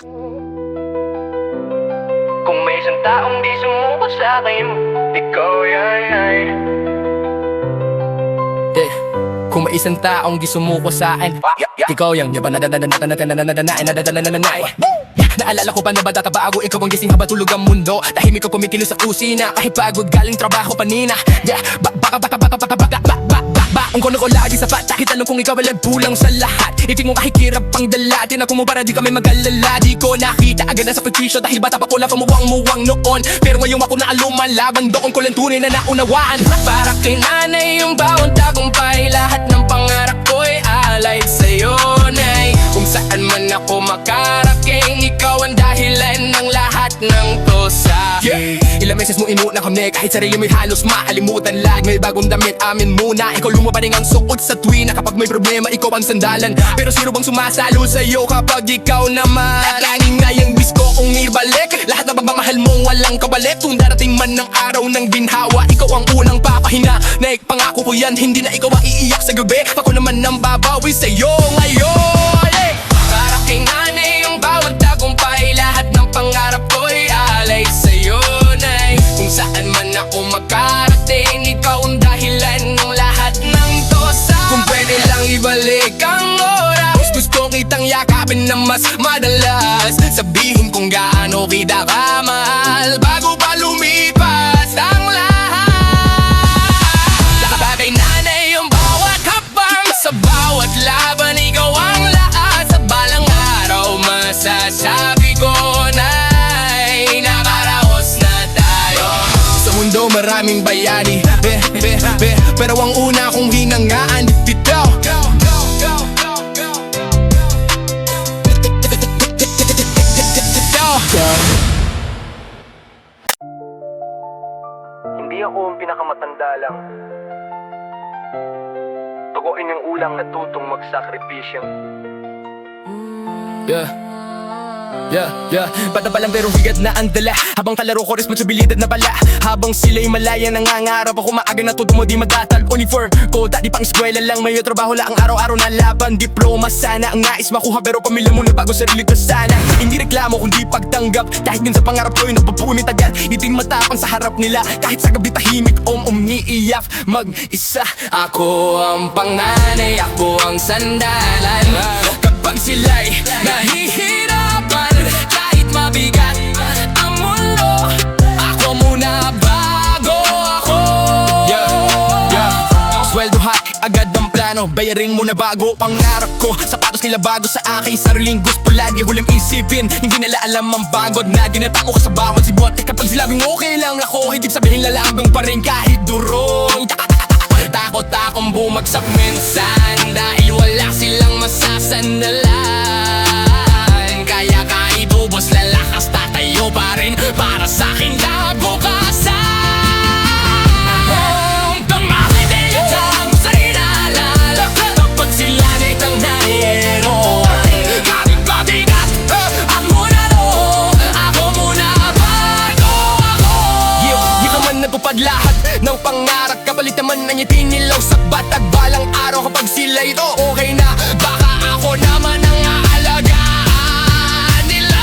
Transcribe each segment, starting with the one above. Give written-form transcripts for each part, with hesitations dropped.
Kung may isang taong di sumuko sa'kin, ikaw yan ay Kung may isang taong di sumuko sa'kin, ikaw yang naalala ko pa na bata bago ikaw ang gising habang tulog ang mundo. Tahimik ko kumikilos sa kusina kahit pagod galing trabaho panina. Ang kono ko lagi sapat kahit alam kong ikaw ay nagbulang sa lahat. Iting mo kahit hirap pang dala. Tinan ko mo para di kami mag-alala. Di ko nakita agad na sa pagpisyo dahil bata pa ko lang pamuwang-muwang noon. Pero ngayong ako na lumalaban, doon ko lang tunay na naunawaan. Para kay nanay yung bawang tagumpay, lahat ng pangarap ko'y alay sa'yo, nay. Kung saan man ako makaraking, ikaw ang dahilan ng lahat ng to sa'kin. Ilang meses mo inuna kami kahit sarili mo'y halos makalimutan lang. May bagong damit, amin muna. Ikaw lumabaning ang suot sa tuwina. Kapag may problema, ikaw ang sandalan. Pero sino bang sumasalo sa'yo kapag ikaw naman? Laging nga yung wish ko kung ibalik lahat na pagmamahal mo walang kabalik. Kung darating man ng araw ng ginhawa, ikaw ang unang papahinga. Pangako ko yan, hindi na ikaw ang iiyak sa gabi. Ako naman ang babawi sa'yo ngayon. Para kay nanay yung bawat tagumpay, lahat ng pangarap ko'y alay sa'yo, nay. Kung saan man ako magkarating, ikaw ang dahilan ng lahat ng tosa. Kung pwede lang ibalik ang oras, gusto kitang yakapin na mas madalas. Sabihin kung gaano kita kamahal bago pa lumipas ang lahat. Kay nanay yung bawat habang, sa bawat laban ikaw ang lahat. Sa balang araw masasabi ko na'y nakaraos na tayo. Sa mundo maraming bayani, pero ang una kong hinangaan dito. Hindi ako ang pinakamatanda lang. Tuguin yung ulang natutong magsakripisyo. Bata pa lang pero bigat na ang dala. Habang kalaro ko responsibilidad na pala. Habang sila'y malaya nangangarap ako maaga na todo mo di magtatal. Uniform ko dati pang eskwela lang, may trabaho lang araw-araw na laban. Diploma sana ang nais makuha pero pamilya mo na bago sarili ko sana. Hindi reklamo kundi pagtanggap, kahit din sa pangarap ko'y napapunit agad. Iting matapang sa harap nila kahit sa gabi tahimik umiiyak mag-isa. Ako ang panganay, ako ang sandalan. Kapag sila'y nahihirapan, kahit mabigat ang mundo, ako muna bago ako. Sweldo hot, agad ang plano, bayaring mo na bago pangarap ko. Sapatos nila bago sa aking sariling gusto lagi huling isipin. Hindi nila alam ang bagod na ginatako ka sa bawat sibote. Kapag silabing okay lang ako, hindi sabihin lalabang pa rin kahit durong. Takot akong bumagsak minsan dahil wala silang masasandalan. Kaya kahit ubos lalakas tatayo pa rin para sa'king labukasan. Tumakitiyang sa inaalala kapag sila nitang nariyero. Kahit mabigat ang munalo, ako muna bago ako. Di ka man natupad lahat ng pangarap, kapalit naman ang itinilaw sa batag balang araw. Kapag sila ito okay na, baka ako naman ang aalagaan nila.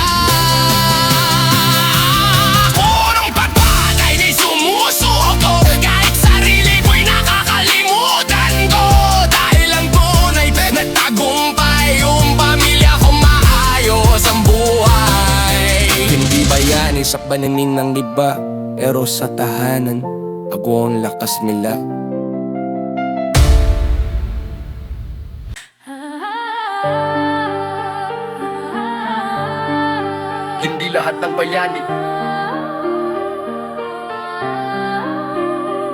Ako nung pagpatay di sumusuko, kahit sarili ko'y nakakalimutan ko. Dahil ang tunay na tagumpay, yung pamilya ko maayos ang buhay. Hindi bayani sa pananin ng iba, pero sa tahanan ako ang lakas nila. Hindi lahat ng bayani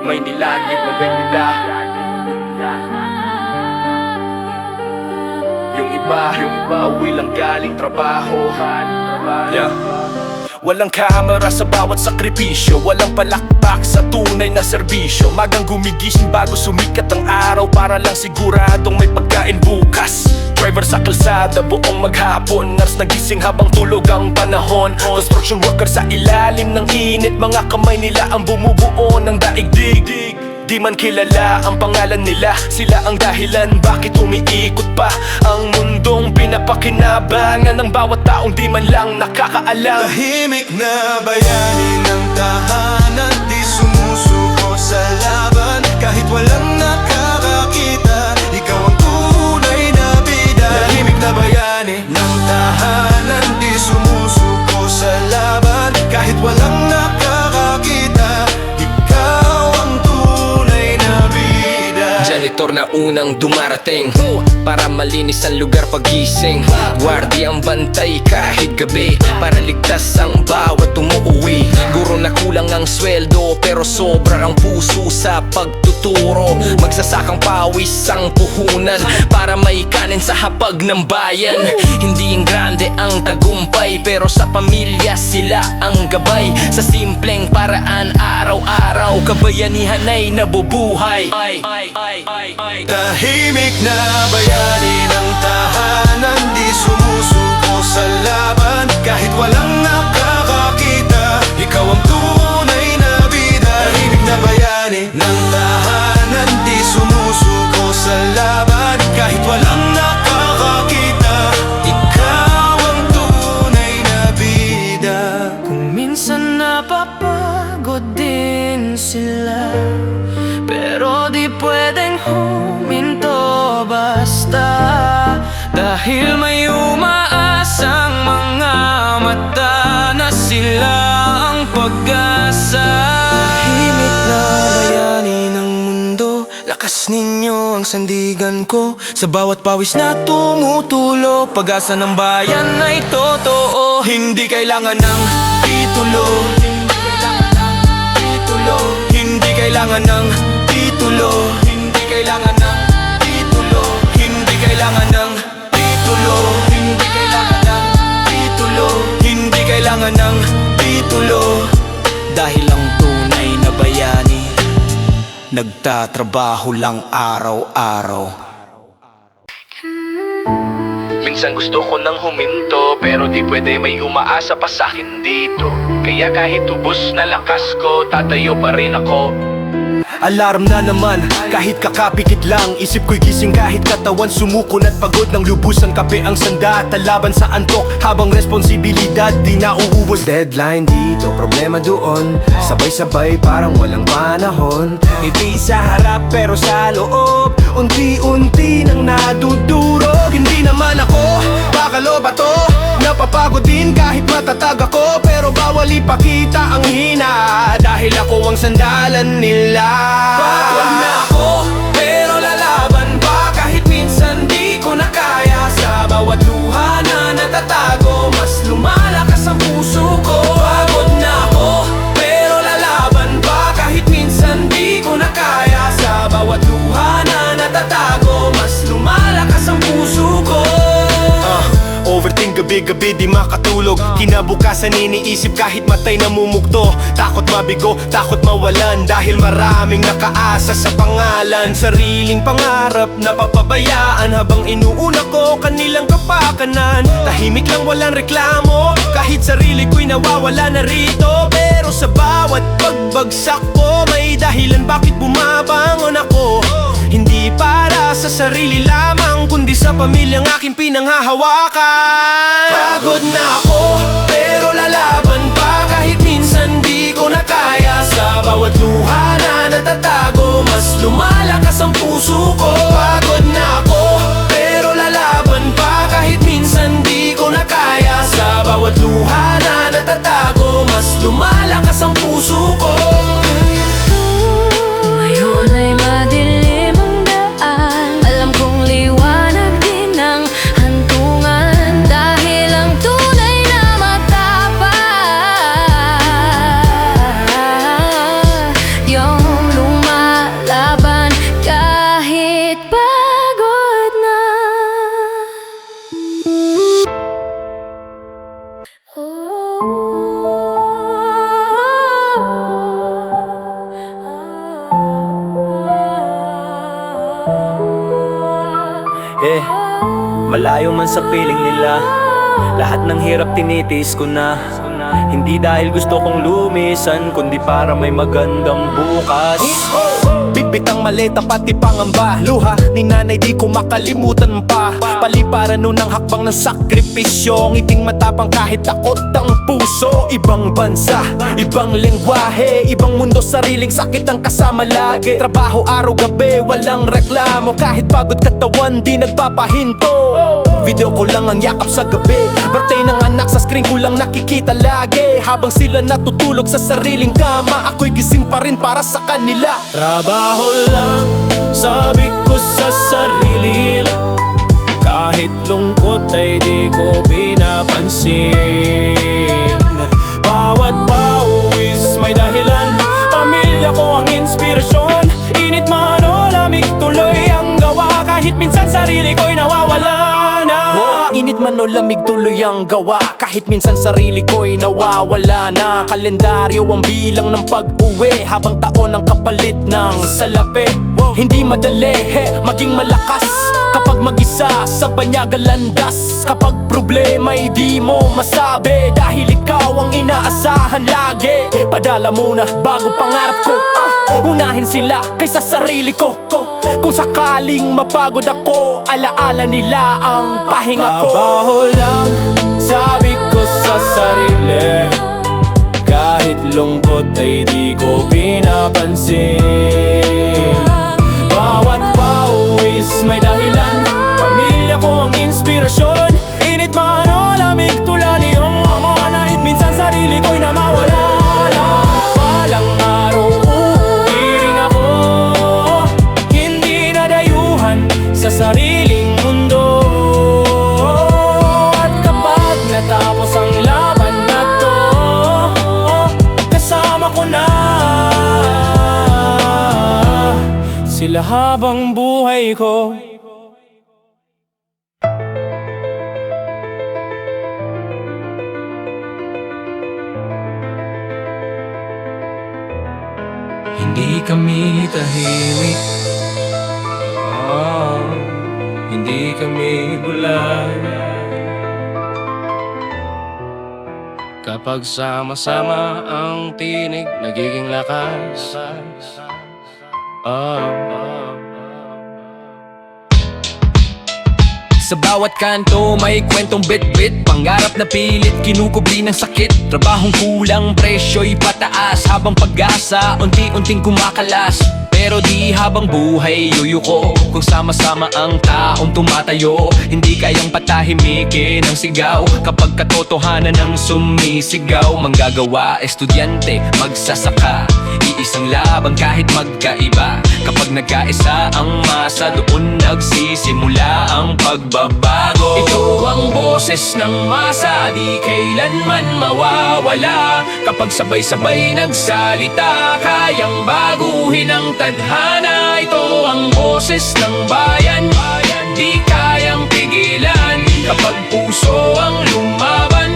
may nilagit na ganila. Yung iba uwi lang galing trabaho. Walang kamera sa bawat sakripisyo, walang palakpak sa tunay na serbisyo. Magang gumigising bago sumikat ang araw para lang siguradong may pagkain bukas. Driver sa kalsada buong maghapon, nurse nagising habang tulog ang panahon. Construction worker sa ilalim ng init, mga kamay nila ang bumubuo ng daigdig. Di man kilala ang pangalan nila, sila ang dahilan bakit umiikot pa ang mundong pinapakinabangan ng bawat taong di man lang nakakaalam. Tahimik na bayani ng tahanan, di sumusuko sa laban. Kahit walang nakakakita, ikaw ang tunay na bida. Tahimik na bayani ng tahanan, di sumusuko sa laban. Kahit walang nakakakita, ikaw ang tunay na bida. Janitor na unang dumarating para malinis ang lugar pagising. Guardiang bantay kahit gabi para ligtas ang bawat umuuwi. Guro na kulang ang sweldo pero sobra ang puso sa pagtuturo. Magsasakang pawis ang puhunan para may kanin sa hapag ng bayan. Hindi ang grande ang tagumpay pero sa pamilya sila ang gabay. Sa simpleng paraan araw-araw kabayanihan ay nabubuhay. Tahimik na bayani ng tahanan, di sumusuko sa laban. Kahit walang nakakakita, ikaw ang tunay na bida. Tahimik na bayani ng tahanan, di sumusuko sa laban. Kahit walang nakakakita, ikaw ang tunay na bida. Kung minsan napapagod din sila, pero di pwedeng huminto basta. Dahil may umaasang mga mata na sila ang pag-asa. Tahimik na bayani ng mundo, lakas ninyo ang sandigan ko. Sa bawat pawis na tumutulo, pag-asa ng bayan ay totoo. Hindi kailangan ng titulo, hindi kailangan ng titulo, hindi kailangan ng titulo, hindi kailangan ng titulo, hindi kailangan ng titulo, hindi kailangan ng titulo. Dahil ang tunay na bayani nagtatrabaho lang araw-araw. Minsan gusto ko nang huminto pero di pwede, may umaasa pa sa'kin dito. Kaya kahit ubos na lakas ko, tatayo pa rin ako. Alarm na naman, kahit kakapikit lang. Isip ko'y gising kahit katawan sumukol at pagod. Ng lubusan kape ang sanda, talaban sa antok. Habang responsibilidad di na uuwi. Deadline dito, problema doon. Sabay-sabay parang walang panahon. Hindi sa harap pero sa loob, unti-unti nang nadudurog. Hindi naman ako bakalo bato, napapagod din kahit matatag ako. Pero bawal ipakita ang hina, dahil ako ang sandalan nila. Pagod na ako, pero lalaban pa. Kahit minsan di ko na kaya. Sa bawat luha na natatago, mas lumalakas ang puso ko. Pagod na ako, pero lalaban pa. Kahit minsan di ko na kaya. Sa bawat luha na natatago, mas lumalakas ang puso ko. Overthink gabi-gabi di makatulog. Kinabukasan iniisip kahit matay namumugto. Takot mabigo, takot mawalan, dahil maraming nakaasa sa pangalan. Sariling pangarap na papabayaan, habang inuuna ko kanilang kapakanan. Tahimik lang walang reklamo, kahit sarili ko'y nawawala na rito. Pero sa bawat pagbagsak ko, may dahilan bakit bumabangon ako. Hindi para sa sarili lamang, kundi sa pamilyang aking pinanghahawakan. Pagod na ako, pero lalaban pa. Kahit minsan di ko na kaya. Sa bawat luha na natatago, mas lumalakas ang puso ko. Pagod na ako, pero lalaban pa. Kahit minsan di ko na kaya. Sa bawat luha na natatago, mas lumalakas ang puso ko. Ngayon ay madilim ang daan, alam kong liwanag din ang hantungan. Dahil ang tunay na matapat, yung lumalaban kahit pagod na. Malayo man sa piling nila, lahat ng hirap tinitiis ko na. Hindi dahil gusto kong lumisan, kundi para may magandang bukas. Bitbit ang maleta pati pangamba. Luha ni nanay di ko makalimutan pa. Paliparan nun ang hakbang ng sakripisyo. Ngiting matapang kahit takot ang puso. Ibang bansa, ibang lengguwahe, ibang mundo, sariling sakit ang kasama lagi. Trabaho araw-gabi, walang reklamo. Kahit pagod katawan, di nagpapahinto. Video ko lang ang yakap sa gabi. Birthday ng anak, sa screen ko lang nakikita lagi. Habang sila natutulog sa sariling kama, ako'y gising pa rin para sa kanila. Trabaho lang, sabi ko sa sarili. Kahit lungkot ay di ko pinapansin. Bawat pawis may dahilan. Pamilya ko ang inspirasyon. Init man o lamig, tuloy ang gawa. Kahit minsan sarili ko'y nawawala na. Init man o lamig, tuloy ang gawa. Kahit minsan sarili ko'y nawawala na. Kalendaryo ang bilang ng pag-uwi, habang taon ang kapalit ng salapi. Hindi madali, maging malakas kapag mag-isa sa banyaga landas. Kapag problema'y di mo masabi, dahil ikaw ang inaasahan lagi. Padala muna bago pangarap ko, unahin sila kaysa sarili ko. Kung sakaling mapagod ako, alaala nila ang pahinga ko. Trabaho lang, sabi ko sa sarili. Kahit lungkot ay di ko pinapansin. Bawat pawis may dahilan. Pamilya ko ang inspirasyon. Init man o lamig, tulad iyong mga nahit. Minsan sarili ko'y namawala na. Balang araw uuwi rin ako. Hindi na dayuhan sa sariling mundo. At kapag natapos ang laban na to, kasama ko na sila habang buhay ko. Hindi kami tahimik, hindi kami bulag. Kapag sama-sama ang tinig, nagiging lakas. Sa bawat kanto may kwentong bit-bit. Pangarap na pilit, kinukubli ng sakit. Trabahong kulang, presyo'y pataas. Habang pag-asa, unti-unting kumakalas. Pero di habang buhay yuyuko. Kung sama-sama ang taong tumatayo, hindi kayang patahimikin ang sigaw. Kapag katotohanan ang sumisigaw, manggagawa, estudyante, magsasaka. Iisang laban kahit magkaiba. Kapag nagkaisa ang masa, doon nagsisimula ang pagbabago. Ito ang boses ng masa, di kailanman mawawala. Kapag sabay-sabay nagsalita, kayang baguhin ang tadhana. Ito ang boses ng bayan, di kayang pigilan. Kapag puso ang lumaban,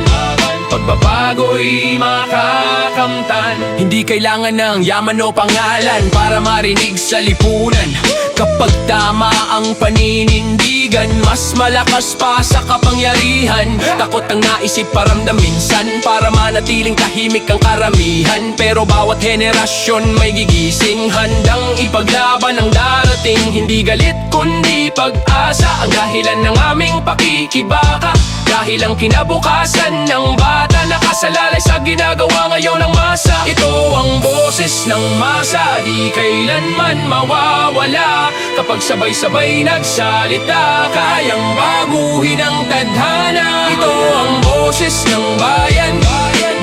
pagbabago'y makakamtan. Hindi kailangan ng yaman o pangalan para marinig sa lipunan. Kapag tama ang paninindigan, mas malakas pa sa kapangyarihan. Takot ang naisip paramdam minsan, para manatiling tahimik ang karamihan. Pero bawat henerasyon may gigising, handang ipaglaban ang darating. Hindi galit kundi pag-asa ang dahilan ng aming pakikibaka. Dahil ang kinabukasan ng bata nakasalalay sa ginagawa ngayon ng masa. Ito ang boses ng masa, di kailanman mawawala. Kapag sabay-sabay nagsalita, kayang baguhin ang tadhana. Ito ang boses ng bayan,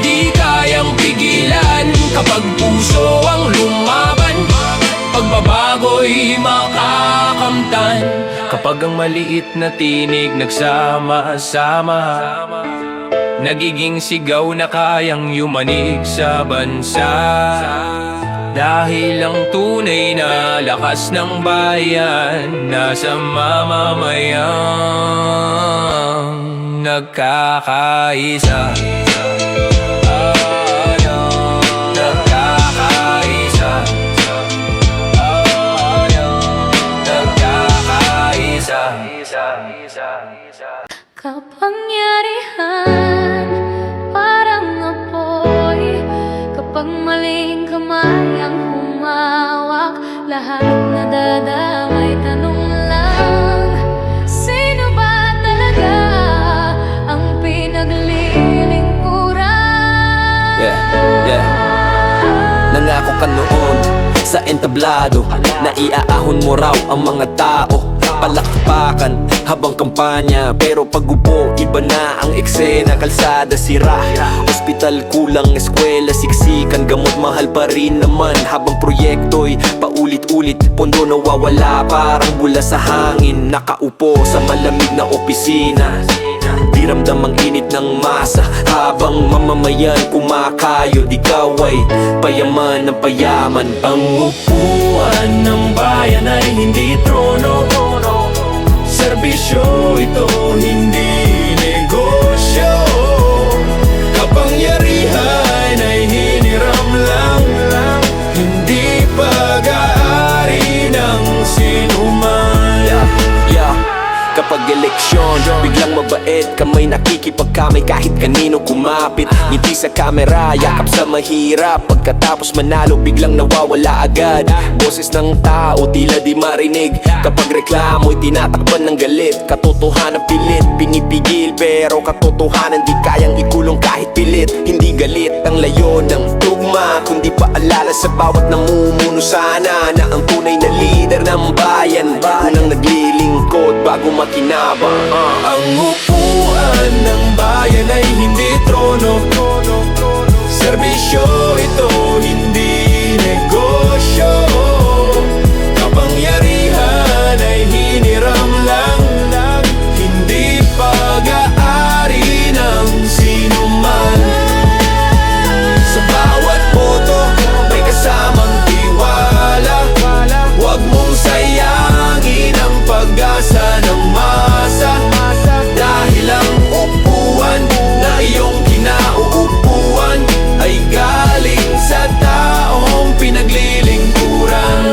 di kayang pigilan. Kapag puso ang lumaban, pagbabago'y makakamtan. Kapag ang maliit na tinig nagsama-sama, nagiging sigaw na kayang yumanig sa bansa. Dahil ang tunay na lakas ng bayan nasa mamamayang nagkakaisa. Kapangyarihan, parang apoy. Kapag maling kamay ang humawak, lahat sa entablado na iaahon mo raw ang mga tao. Palakpakan habang kampanya, pero pag-upo iba na ang eksena. Kalsada sira, ospital kulang, eskwela siksikan, gamot mahal pa rin naman. Habang proyekto'y paulit-ulit, pondo nawawala parang bula sa hangin. Nakaupo sa malamig na opisina, di ramdam ang init ng masa. Habang mamamayan kumakayod, ikaw ay payaman ng payaman. Ang upuan ng bayan ay hindi trono, serbisyo ito, hindi negosyo. Kapangyarihan ay hiniram lang, hindi pag-aari ng sinuman. Yeah. Kapag eleksyon, biglang mabait, kamay nakikipagkamay kahit kanino kumapit. Ngiti sa kamera, yakap sa mahirap. Pagkatapos manalo, biglang nawawala agad. Boses ng tao, tila di marinig. Kapag reklamo'y tinatakpan ng galit. Katotohanan pilit, pinipigil, pero katotohanan di kayang ikulong kahit pilit. Hindi galit ang layo ng tugma, kundi paalala sa bawat namumuno sana na ang tunay na leader ng bayan unang naglilingkod bago makinabang. Ang upuan ng bayan ay hindi trono, serbisyo ito, hindi negosyo. Kapangyarihan ay hiniram lang, hindi pag-aari ng sinuman. Sa bawat boto may kasamang tiwala, huwag mong sayangin ang pag-asa ng masa. Dahil ang upuan na iyong kinauupuan ay galing sa taong pinaglilingkuran.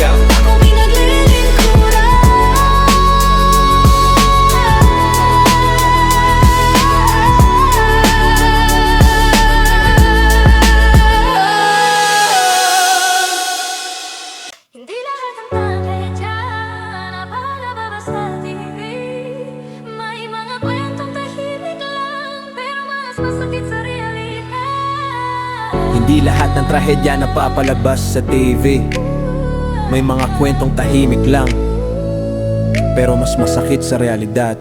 Ako pinaglilingkuran. Hindi lahat ng nakikita napalabas sa TV. May mga kwentong tahimik lang, pero mas masakit sa realidad. Hindi lahat ng trahedya napapalabas sa TV. May mga kwentong tahimik lang, pero mas masakit sa realidad.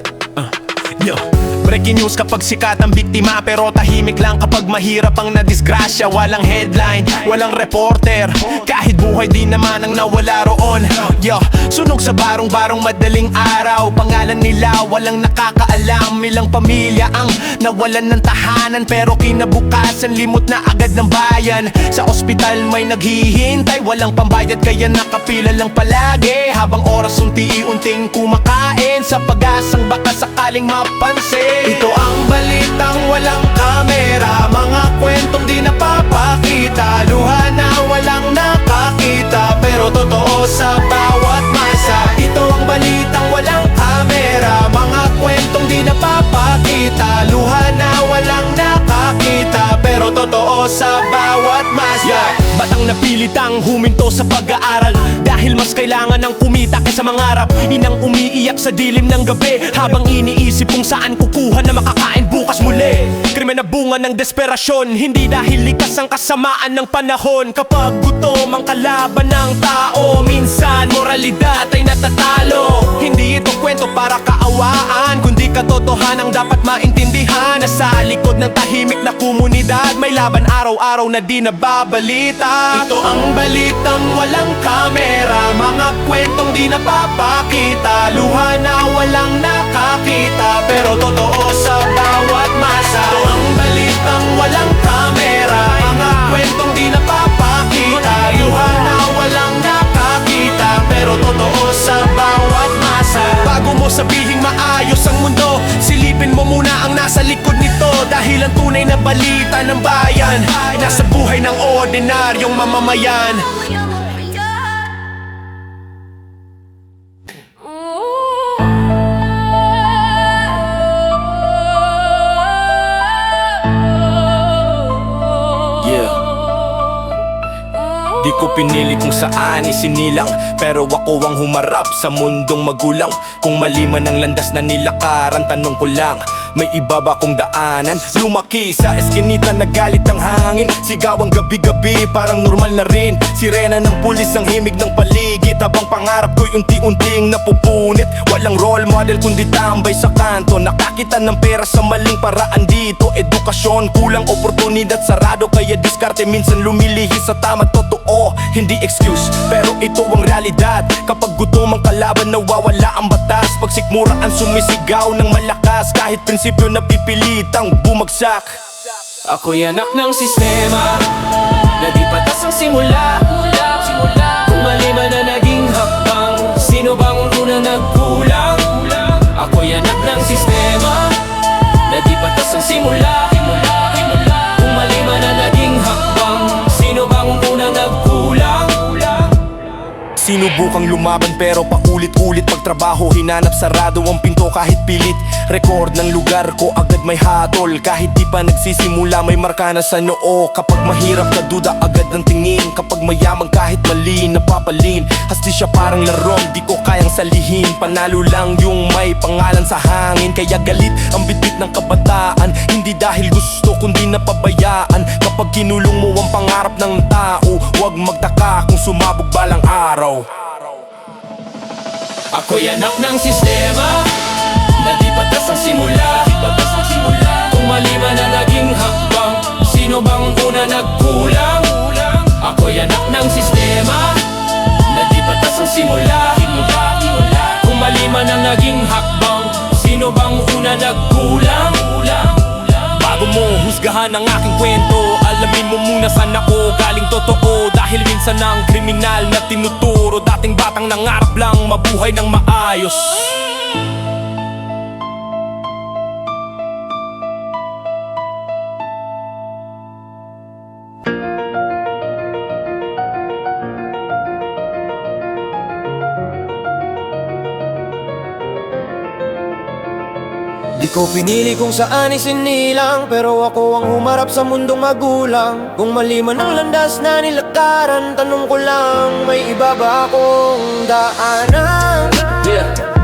Yo. Breaking news kapag sikat ang biktima, pero tahimik lang kapag mahirap ang nadisgrasya. Walang headline, walang reporter, kahit buhay din naman ang nawala roon. Yo, sunog sa barong-barong madaling araw. Pangalan nila walang nakakaalam. Ilang pamilya ang nawalan ng tahanan, pero kinabukasan limot na agad ng bayan. Sa ospital may naghihintay, walang pambayad kaya nakapila lang palagi. Habang oras unti-unting kumakain, sa pag-asang baka sakaling mapansin. Ito ang balitang walang kamera, mga kwentong di napapakita, luha na walang nakakita, pero totoo sa bawat masa. Ito ang balitang walang kamera, mga kwentong di napapakita, luha na walang nakakita, pero totoo sa bawat masa. Batang napilitang huminto sa pag-aaral dahil mas kailangan ng kumita kaysa mangarap. Inang umiiyak sa dilim ng gabi habang iniisip kung saan kukuha na makakain bukas muli. Krimen na bunga ng desperasyon, hindi dahil likas ang kasamaan ng panahon. Kapag gutom ang kalaban ng tao, minsan moralidad ay natatalo. Hindi ito kwento para kaawaan, kundi katotohanan ang dapat maintindihan. Na sa likod ng tahimik na komunidad may laban araw-araw na di nababalita. Ito ang balitang walang kamera, mga kwentong di napapakita, luha na walang nakakita, pero totoo sa bawat masa. Ito ang balitang walang kamera, mga kwentong di napapakita, luha na walang nakakita, pero totoo sa bawat masa. Bago mo sabihing maayos ang mundo, silipin mo muna ang nasa likod nito. Dahil ang tunay na balita ng bayan nasa buhay ng ordinaryong mamamayan. Di ko pinili kung saan isinilang, pero ako ang humarap sa mundong magulang. Kung mali man ang landas na nilakaran, tanong ko lang, may iba ba kong daanan? Lumaki sa eskinita na galit ang hangin, sigaw ang gabi-gabi parang normal na rin. Sirena ng pulis ang himig ng paligid, habang pangarap ko'y unti-unting napupunit. Walang role model kundi tambay sa kanto, nakakita ng pera sa maling paraan dito. Edukasyon, kulang oportunidad, sarado kaya diskarte minsan lumilihis sa tama. Totoo, hindi excuse, pero ito ang realidad. Kapag gutom ang kalaban, nawawala ang batas. Pag sikmuraan, sumisigaw ng malakas, kahit prinsipyo napipilitang bumagsak. Ako'y anak ng sistema na di patas ang simula. Kung mali man na naging hakbang, sino bang unang nagkulang? Ako'y anak ng sistema na di patas ang simula. Kung mali man na naging hakbang, sino bang unang nagkulang? Sinubukang lumaban pero paulit-ulit pagtrabaho, hinanap sarado ang pinto kahit pilit. Record ng lugar ko agad may hatol, kahit di pa nagsisimula may marka na sa noo. Kapag mahirap ka duda agad ang tingin, kapag mayaman kahit mali napapalin. Hasti siya parang larong di ko kayang salihin, panalo lang yung may pangalan sa hangin. Kaya galit ang bitbit ng kabataan, hindi dahil gusto kundi napabayaan. Kapag kinulong mo ang pangarap ng tao, huwag magtaka kung sumabog balang araw. Ako'y anak ng sistema na di patas ang simula. Kung mali man na naging hakbang, sino bang una nagkulang? Ako'y anak ng sistema na di patas ang simula. Kung mali man ang naging hakbang, sino bang una nagkulang? Bago mo husgahan ang aking kwento, alamin mo muna saan ako galing totoo. Dahil minsan ang kriminal na tinuturo, dating batang nangarap lang mabuhay ng maayos. Di ko pinili kung saan isinilang, pero ako ang humarap sa mundong magulang. Kung mali man ang landas na nilakaran, tanong ko lang, may iba ba akong daanan?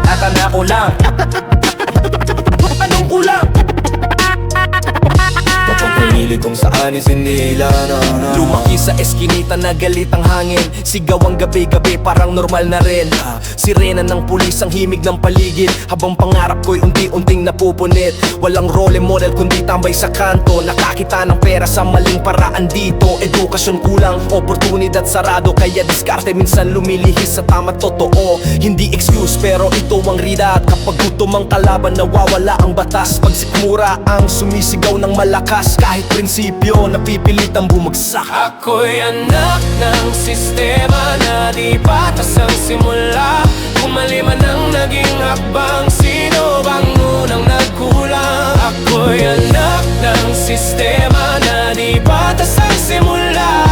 Natanda ko lang, anong kulang? Kapag pinili kung saan isinilang, Lumaki sa eskinita na galit ang hangin, sigaw ang gabi-gabi parang normal na rin. Sirena ng pulis ang himig ng paligid, habang pangarap ko'y unti-unting napupunit. Walang role model kundi tambay sa kanto, nakakita ng pera sa maling paraan dito. Edukasyon kulang, oportunidad sarado, kaya diskarte minsan lumilihis sa tama. Totoo, hindi excuse pero ito ang realidad. Kapag gutom ang kalaban, nawawala ang batas. Pag sikmura ang sumisigaw ng malakas, kahit prinsipyo napipilitang bumagsak. Ako'y anak ng sistema na di patas ang simula. Kung mali man ang naging hakbang, sino bang unang nagkulang? Ako'y anak ng sistema na di patas ang simula.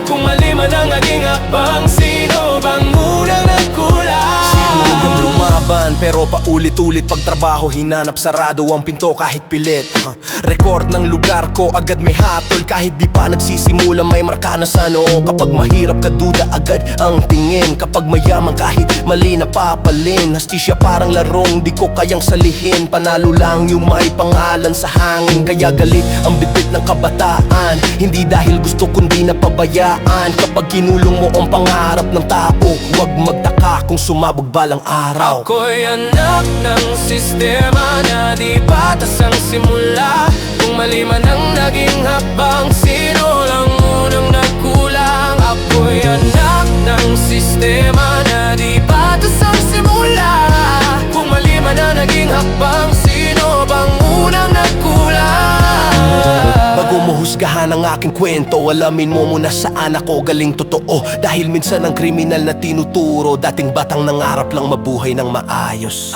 Kung mali man ang naging hakbang, sino bang unang nagkulang? Sinubukang lumaban pero paulit-ulit pagtrabaho, hinanap sarado ang pinto kahit pilit. Record ng lugar ko agad may hatol, kahit di pa nagsisimula may marka na sa noo. Kapag mahirap ka duda agad ang tingin, kapag mayaman kahit mali napapalin. Hasti siya parang larong di ko kayang salihin, panalo lang yung may pangalan sa hangin. Kaya galit ang bitbit ng kabataan, hindi dahil gusto kundi napabayaan. Kapag kinulong mo ang pangarap ng tao, huwag magtaka kung sumabog balang araw. Ako'y anak ng sistema na di patas ang simula. Kung mali man ang naging hakbang, sino lang unang nagkulang? Ako'y anak ng sistema na di patas ang simula. Kung mali man ang naging hakbang, sino bang unang nagkulang? Bago mo husgahan ang aking kwento, alamin mo muna saan ako galing totoo. Dahil minsan ang kriminal na tinuturo, dating batang nangarap lang mabuhay ng maayos.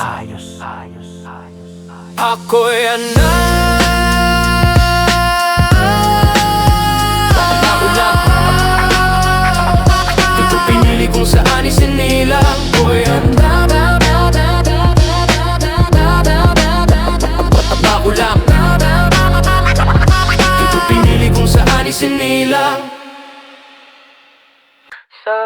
Ako'y anak. Ito pinili kung saan isinilang. Ako'y anak. Bago lang. Ito pinili kung saan isinilang.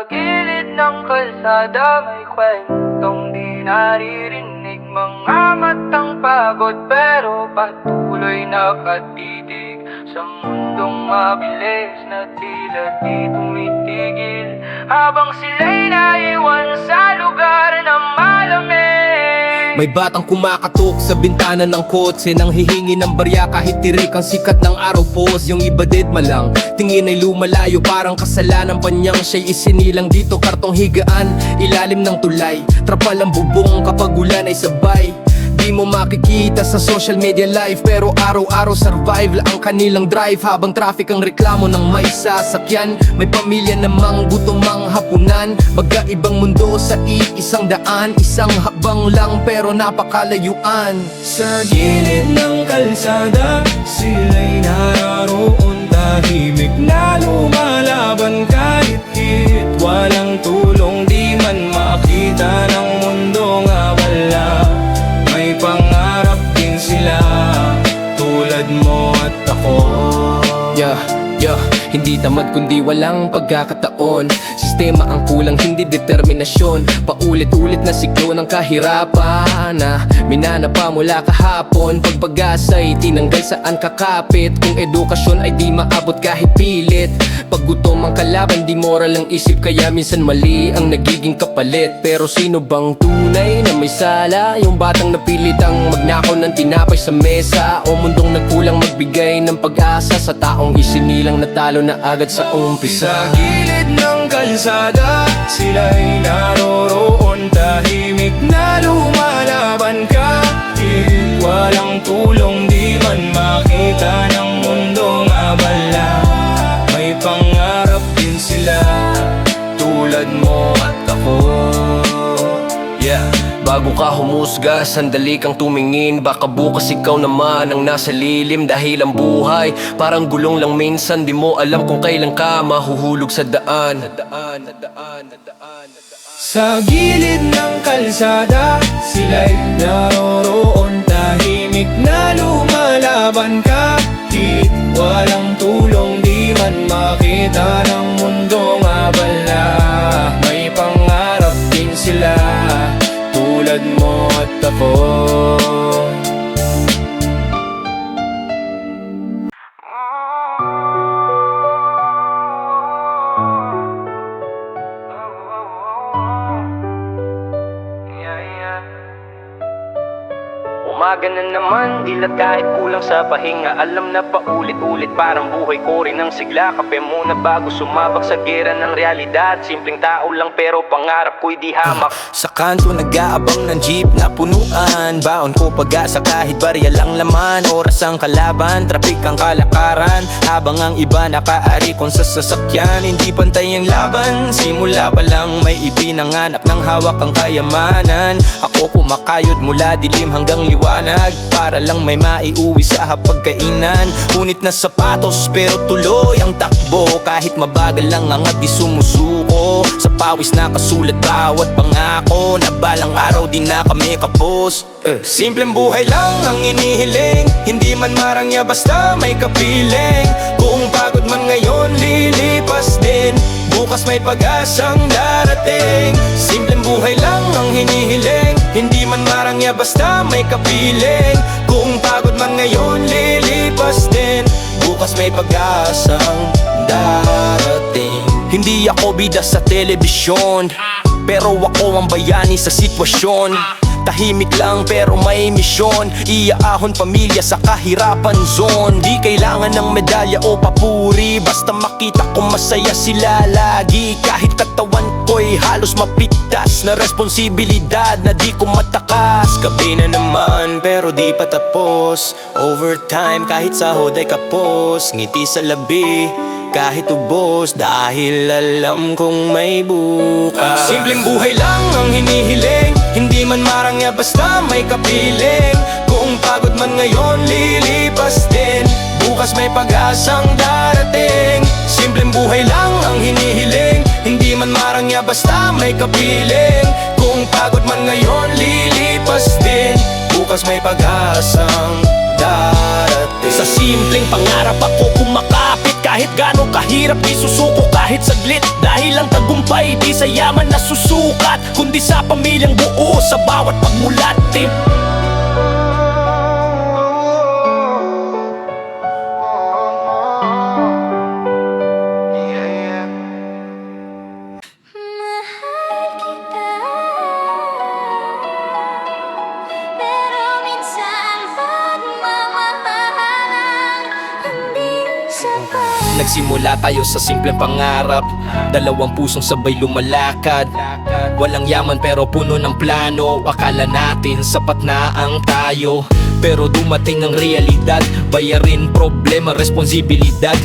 gilid ng kalsada may kwentong di naririnig. Mga matang pagod pero patuloy nakatitig sa mundong mabilis na tila di tumitigil, habang sila'y naiwan sa lugar na malamig. May batang kumakatok sa bintana ng kotse nang hihingi ng barya kahit tirik ang sikat ng araw pos. Yung iba dead malang, tingin ay lumalayo, parang kasalanan pa niyang siya'y isinilang dito. Kartong higaan, ilalim ng tulay, trapal ang bubong kapag ulan ay sabay. Di mo makikita sa social media live, pero araw-araw survive lang ang kanilang drive. Habang traffic ang reklamo ng may sasakyan, may pamilya namang gutom ang hapunan. Magkaibang mundo sa iisang daan, isang habang lang pero napakalayuan. Sa gilid ng kalsada, sila'y naroon, tahimik na lumalaban kahit hit. Walang tulong, di man makita ng mundo nga wala. May pangarap din sila, tulad mo at ako. Hindi tamad kundi walang pagkakataon. Sistema ang kulang, hindi determinasyon. Paulit-ulit na siklo ng kahirapan na minanapa mula kahapon. Pag pag-asa'y tinanggal saan kakapit, kung edukasyon ay di maabot kahit pilit. Pag gutom ang kalaban, di moral ang isip, kaya minsan mali ang nagiging kapalit. Pero sino bang tunay na may sala? Yung batang napilitang magnakaw ng tinapay sa mesa, o mundong nagkulang magbigay ng pag-asa sa taong isinilang natalo na agad sa umpisa. Sa gilid ng kalsada, sila'y naroroon, tahimik na lumalaban kahit walang tulong, di man makita ng mundong abala. May pangarap din sila, tulad mo at ako. Bago ka humusga, sandali kang tumingin. Baka bukas ikaw naman ang nasa lilim. Dahil ang buhay parang gulong lang minsan, di mo alam kung kailan ka mahuhulog sa daan. Sa gilid ng kalsada, sila'y naroroon, tahimik na lumalaban kahit walang tulong, di man makita ng mundong abala. May pangarap din sila, tulad mo at ako. Umaga na naman, dilat kahit kulang sa pahinga. Alam na paulit-ulit, parang buhay ko rin ang sigla. Kape muna bago sumabak sa gera ng realidad. Simpleng tao lang pero pangarap ko'y di hamak. Sa kanto nag-aabang ng jeep na punuan, baon ko pag-asa kahit barya lang laman. Oras ang kalaban, traffic ang kalakaran, habang ang iba nakaari kung sa sasakyan. Hindi pantay ang laban, simula pa lang may ipinanganak ng hawak ang kayamanan. Ako kumakayod mula dilim hanggang liwanag, para lang may maiuwi sa hapagkainan. Ngunit na sapatos pero tuloy ang takbo, kahit mabagal lang ang di sumusuko. Sa pawis nakasulat bawat pangako, na balang araw di na kami kapos. Simpleng buhay lang ang inihiling, hindi man marangya basta may kapiling. Kung pagod man ngayon lilipas din, bukas may pag-asang darating. Simpleng buhay lang ang hinihiling, hindi man marangya basta may kapiling. Kung pagod man ngayon lilipas din, bukas may pag-asang darating. Hindi ako bida sa telebisyon, pero ako ang bayani sa sitwasyon. Tahimik lang pero may misyon, iaahon pamilya sa kahirapan zone. Di kailangan ng medalya o papuri, basta makita ko masaya sila lagi. Kahit katawan ko'y halos mapitas, na responsibilidad na di ko matakas. Gabi na naman pero di pa tapos, overtime kahit sahod ay kapos. Ngiti sa labi kahit ubos, dahil alam kong may bukas. Simpleng buhay lang ang hinihiling, hindi man marangya basta may kapiling. Kung pagod man ngayon lilipas din, bukas may pag-asang darating. Simpleng buhay lang ang hinihiling, hindi man marangya basta may kapiling. Kung pagod man ngayon lilipas din, bukas may pag-asang darating. Sa simpleng pangarap ako kumakapit, Kahit gaano kahirap di susuko kahit saglit. Dahil ang tagumpay di sa yaman na susukat, kundi sa pamilyang buo sa bawat pagmulat. Tip Mahal kita, pero minsan pagmamahalan hindi sapat. Nagsimula tayo sa simpleng pangarap, dalawang pusong sabay lumalakad. Walang yaman pero puno ng plano. Akala natin sapat na ang tayo, pero dumating ang realidad. Bayarin, problema, responsibilidad.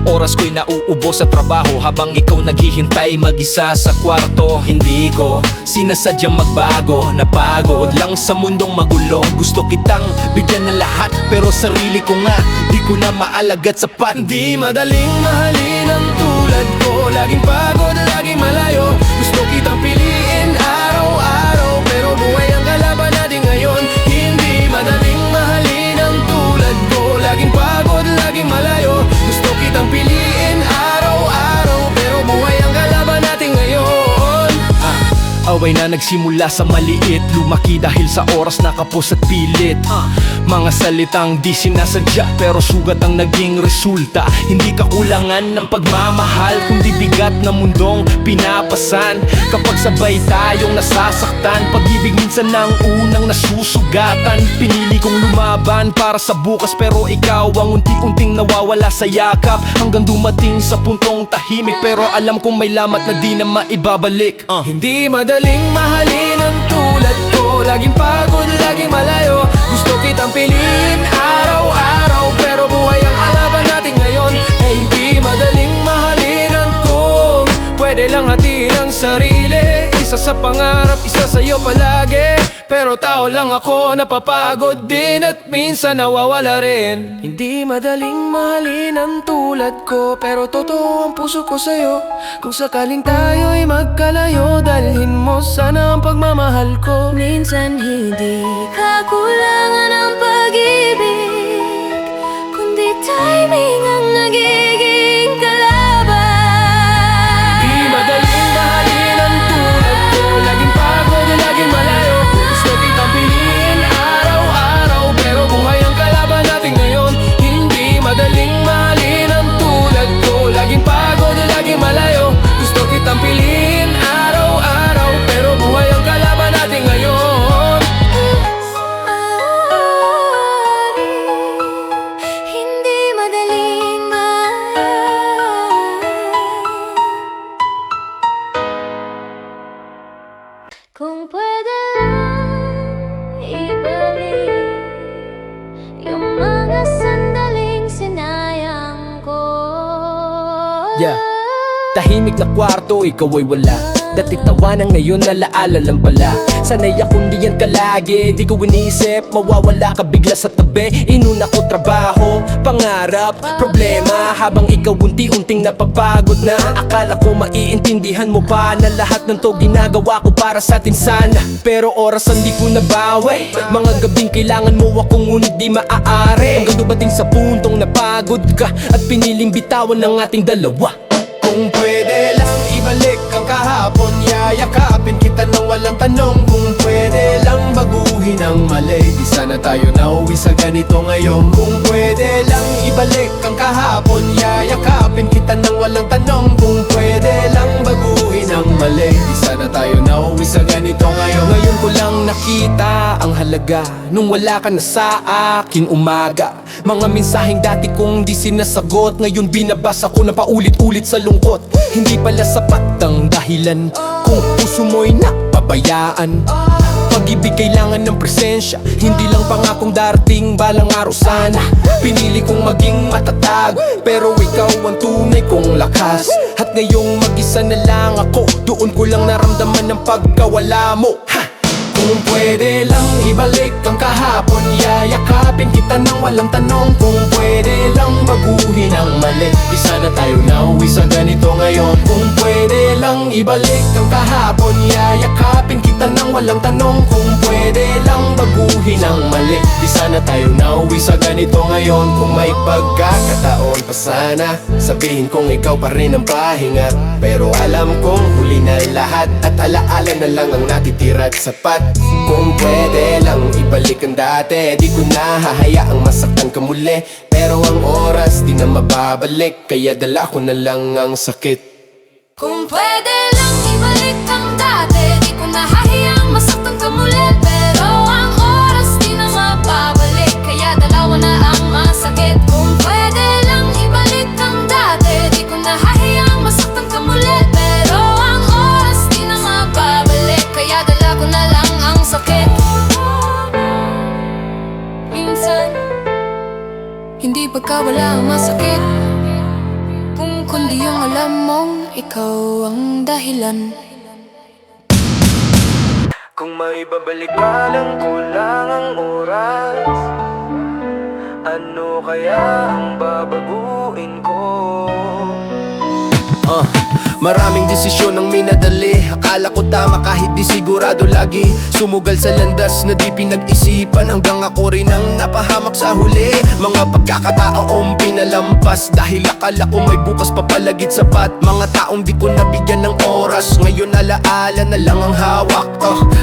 Oras ko'y nauubo sa trabaho habang ikaw naghihintay mag-isa sa kwarto. Hindi ko sinasadyang magbago, napagod lang sa mundong magulo. Gusto kitang bigyan ng lahat, pero sarili ko nga di ko na maalagad sapat. Di madaling mahalin ang tulad ko, laging pagod, laging malayo. Gusto kitang piliin araw-araw, pero buhay ang kalaban natin ngayon. Hindi madaling mahalin ang tulad ko, laging pagod, laging malayo. Gusto kitang piliin araw-araw, pero buhay ang kalaban natin ngayon. away na nagsimula sa maliit, lumaki dahil sa oras na kapos at pilit. Mga salitang di sinasadya, pero sugat ang naging resulta. Hindi kakulangan ng pagmamahal, kundi bigat na mundong pinapasan. Kapag sabay tayong nasasaktan, pag-ibig minsan ang unang nasusugatan. Pinili kong lumaban para sa bukas, pero ikaw ang unti-unting nawawala sa yakap. Hanggang dumating sa puntong tahimik, pero alam kong may lamat na di na maibabalik. Hindi madaling mahalin ang tulad ko, laging pagod, laging malayo. Gusto kitang piliin araw-araw, pero buhay ang kalaban natin ngayon. Hindi madaling mahalin ang kung pwede lang hatiin ang sarili. Isa sa pangarap, isa sa'yo palagi. Pero tao lang ako, napapagod din at minsan nawawala rin. Hindi madaling mahalin ang tulad ko, pero totoo ang puso ko sa'yo. Kung sakaling tayo'y magkalayo, dalhin mo sana ang pagmamahal ko. Minsan hindi kakulangan ng pag-ibig, kundi timing ang nagiging kalaban. Di madaling mahalin ang tulad ko, laging pagod, laging malayo. Gusto kitang piliin araw-araw, pero buhay ang kalaban natin ngayon. Hindi madaling mahalin ang tulad ko, laging pagod, laging malayo. Gusto kitang piliin araw-araw, pero buhay ang kalaban natin ngayon. Hindi madaling kung pwede lang ibalik yung mga sandaling sinayang ko. Yeah. Tahimik na kwarto, ikaw ay wala. Dati tawanan ngayon nalaala lang pala. Sanay akong diyan ka lagi, di ko inisip mawawala ka bigla sa tabi. Inuna ko trabaho, pangarap, problema, habang ikaw unti-unting napapagod na. Akala ko maiintindihan mo pa na lahat ng to ginagawa ko para sa atin sana. Pero orasan di ko nabawi, mga gabing kailangan mo ako ngunit di maaari. Hanggang dumating sa puntong napagod ka at piniling bitawan ng ating dalawa. Kung pwede lang ibalik ang kahapon, yayakapin kita nang walang tanong. Kung pwede lang baguhin ang mali, di sana tayo nauwi sa ganito ngayon. Kung pwede lang ibalik ang kahapon, yayakapin kita nang walang tanong. Kung pwede lang baguhin ang mali, di sana tayo nauwi sa ganito ngayon. Ngayon ko lang nakita ang halaga nung wala ka na sa akin umaga. Mga mensaheng dati kong di sinasagot, ngayon binabasa ko na paulit-ulit sa lungkot. Hindi pala sapat ang dahilan kung puso mo'y napabayaan. Pag-ibig kailangan ng presensya, hindi lang pangakong darating balang araw sana. Pinili kong maging matatag, pero ikaw ang tunay kong lakas. At ngayong mag-isa na lang ako, doon ko lang naramdaman ng pagkawala mo. Kung Kung pwede lang ibalik ang kahapon, yayakapin kita nang walang tanong. Kung pwede lang baguhin ang mali, di sana tayo nauwi sa ganito ngayon. Kung pwede lang ibalik ang kahapon, yayakapin kita nang walang tanong. Kung pwede lang baguhin ang mali, di sana tayo nauwi sa ganito ngayon. Kung may pagkakataon pa sana, sabihin kong ikaw pa rin ang pahinga. Pero alam kong huli na lahat, at alaala na lang ang natitira at sapat. Kung pwede lang ibalik ang dati, di ko na hahayaang masaktan ka muli. Pero ang oras di na mababalik, kaya dala ko na lang ang sakit. Kung pwede lang ibalik ang dati, di ko na hahayang masaktan ka muli. Pero ang oras di na mababalik, kaya dalawa na ang masakit. Kung pwede lang ibalik ang dati, di ko na hahayang masaktan ka muli. Pero ang oras di na mababalik, kaya dala ko na lang ang sakit. Minsan, hindi pagkawala ang masakit, kundi yung alam mong ikaw ang dahilan. Kung may babalik pa lang kulang ang oras, ano kaya ang babaguin ko? Maraming desisyon ang minadali, akala ko tama kahit di sigurado lagi. Sumugal sa landas na di pinag-isipan, hanggang ako rin ang napahamak sa huli. Mga pagkakataong pinalampas, dahil akala ko may bukas pa palagit sapat. Mga taong di ko nabigyan ng oras, ngayon alaala na lang ang hawak.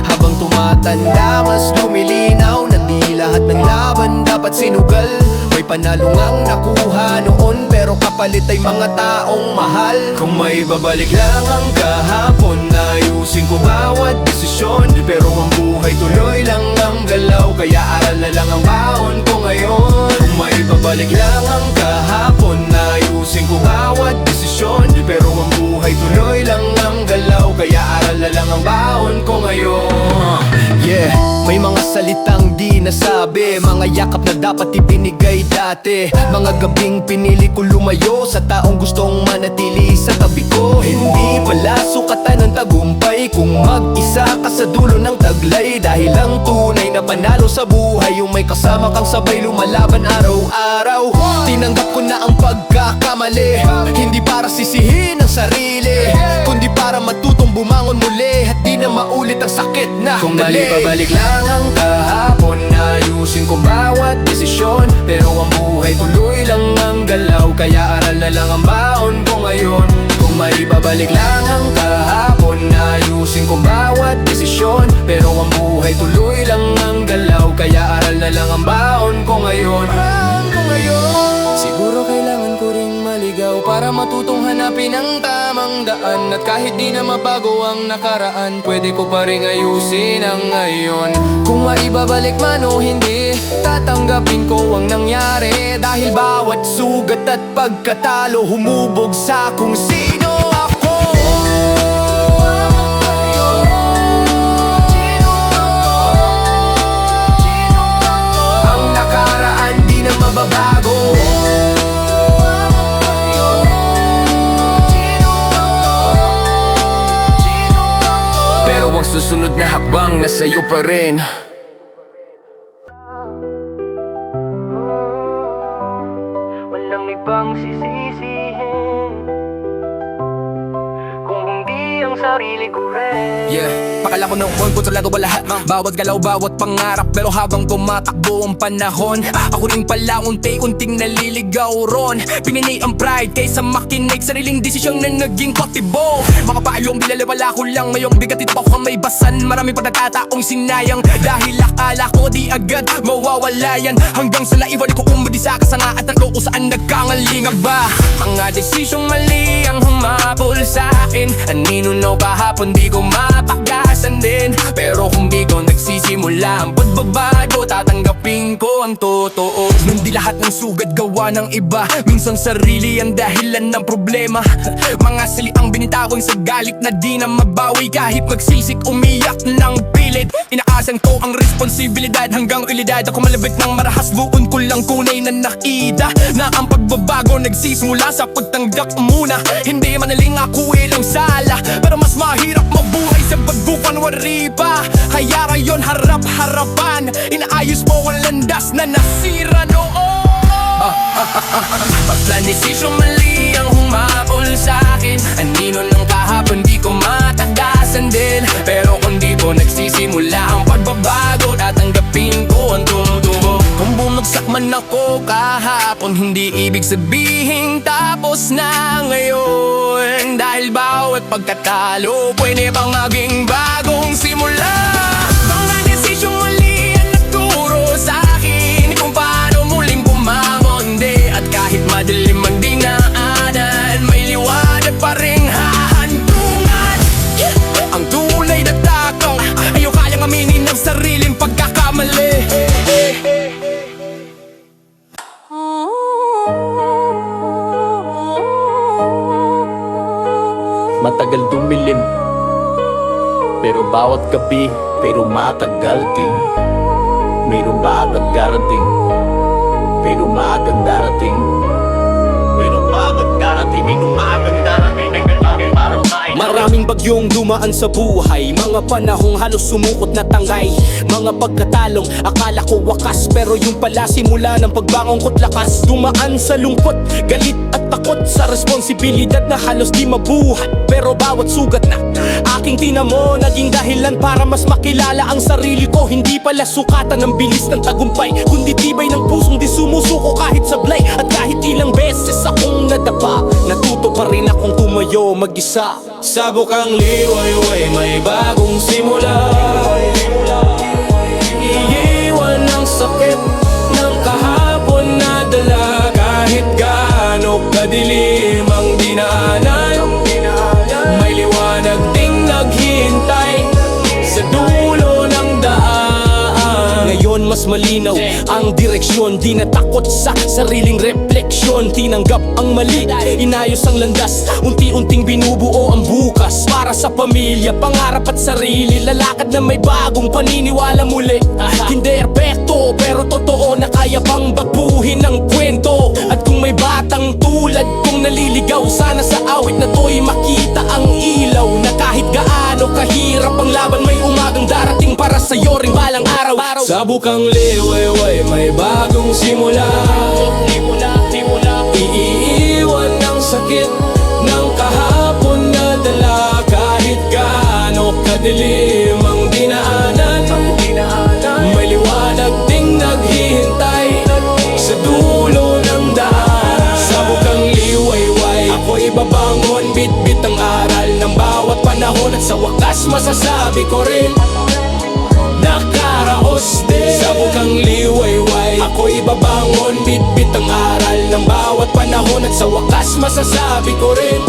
Habang tumatanda mas lumilinaw na di lahat ng laban dapat sinugal. May panalo ngang nakuha noon, pero kapalit ay mga taong mahal. Kung may babalik lang ang kahapon, ayusin ko bawat desisyon. Pero ang buhay tuloy lang ang galaw, kaya aral na lang ang baon ko ngayon. Kung may babalik lang ang kahapon, ayusin ko bawat desisyon. Pero ang buhay tuloy lang ang galaw, kaya aral na lang ang baon ko ngayon. Yeah, may mga salitang di nasabi, mga yakap na dapat ibinigay dati. Mga gabing pinili ko lumayo sa taong gustong manatili sa tabi ko. Hindi pala sukatan ng tagumpay kung mag-isa ka sa dulo ng taglay. Dahil ang tunay na panalo sa buhay yung may kasama kang sabay lumalaban araw-araw. Tinanggap ko na ang pagkakamali, hindi para sisihin ang sarili, kundi para matutong bumangon muli at di na maulit ang sakit na Kung dali. babalik lang ang kahapon, ayusin ko bawat desisyon. Pero ang buhay tuloy lang ang galaw, kaya aral na lang ang baon ko ngayon. Kung may babalik lang ang kahapon, ayusin ko bawat desisyon. Pero ang buhay tuloy lang ang galaw, kaya aral na lang ang baon ko ngayon. Siguro kailangan ko ring maligaw para matutong hanapin ang tamang daan. At kahit di na mabago ang nakaraan, pwede ko pa rin ayusin ang ngayon. Kung maibabalik man o hindi, tatanggapin ko ang nangyari. Dahil bawat sugat at pagkatalo humubog sa kung sino ako. Ang nakaraan di na mababago. Pero ang susunod na hakbang na sa'yo pa rin. Walang ibang sisisihin kung hindi ang sarili ko rin. Yeah, pakala ko noon kontrolado ba lahat, bawat galaw, bawat pangarap. Pero habang tumatakbo ang panahon, ako rin pala unti-unting naliligaw ron. Pinili ang pride kaysa makinig, sariling desisyong na naging patibo. Mga payong bilalawala ko lang, ngayong bigat ito ako may basan. Maraming pagkakataong sinayang, dahil akala ko di agad mawawala yan. Hanggang sa naiwan ko umadi sa kasanga at ang kung saan nagkangalingag ba. Mga desisyong mali ang humabol sa akin. Aninunaw kahapon di ko mapagasan din. Pero kung di ko nagsisimula ang pagbabago, tatanggapin ko ang totoo. Nung di lahat ng sugat gawa ng iba, minsan sarili ang dahilan ng problema. Mga sali ang binitawan sa galit na di na mabawi, kahit magsisik umiyak ng pilit. Inaasan ko ang responsibilidad hanggang realidad. Ako malabit ng marahas, buon ko lang tunay na nakita na ang pagbabago nagsisimula sa pagtanggap muna. Hindi manaling ako ilang sala, pero mas mahirap mabuhay sa pagbukan wari pa. Kaya ngayon harapan. Inaayos mo ang landas na nasira noon. Pagplanisisyon mali ang humabol sa'kin. Anino ng kahapon di ko matagasan din. Pero kung di ko nagsisimula ang pagbabago, tatanggapin ko ang tumutubo. Kung bumagsak man ako kahapon, hindi ibig sabihin tapos na ngayon. Dahil bawat pagkatalo pwede pang maging bagong simula. Mga desisyong mali ang nagturo sa'kin kung paano muling bumangon. At kahit madilim ang dinaanan, may liwanag pa ring hahantungan. Ang tunay na takaw, ayaw kayang aminin ng sariling pagkakamali. Matagal dumilim, pero bawat gabi, pero matagal din. Mayroong maagang darating, pero maagang darating. Mayroong maagang darating, mayroong maagang darating. Maraming bagyong dumaan sa buhay, mga panahong halos sumukot na tangay. Mga pagkatalong akala ko wakas, pero yung pala simula ng pagbangon ko't lakas. Dumaan sa lungkot, galit at takot sa responsibilidad na halos di mabuhat. Pero bawat sugat na aking tinamo, naging dahilan para mas makilala ang sarili ko. Hindi pala sukatan ng bilis ng tagumpay, kundi tibay ng pusong di sumusuko kahit sablay. At kahit ilang beses akong nadapa, natuto pa rin akong tumayo mag-isa. Sabok ang liwayway, may bagong simula. Iiwan ang sakit ng kahapon na dala. Kahit gaano kadilim ang dinaanan, may liwanag ding naghihintay sa dulo ng daan. Ngayon mas malinaw ang direksyon, di natakot sa sariling refleksyon. Tinanggap ang mali, inayos ang landas, unti-unting binubuo ang bukas. Para sa pamilya, pangarap at sarili, lalakad na may bagong paniniwala muli. Hindi epekto, pero totoo na kaya pang baguhin ang kwento. At kung may batang tulad kong naliligaw, sana sa awit na to'y makita ang ilaw. Na kahit gaano kahirap ang laban, may umagang darating para sa'yo ring balang araw. Sabok ang liwayway, may bagong simula. Iiwan ang sakit ng kahapon na dala. Kahit gaano kadilim ang dinaanan, may liwanag ding naghihintay sa dulo ng daan. Sabok ang liwayway, ako'y babangon, bit-bit ang aral ng bawat panahon. At sa wakas masasabi ko rin, nakaraos din. Sabog ang liwayway, ako'y babangon, bit-bit ang aral ng bawat panahon. At sa wakas masasabi ko rin,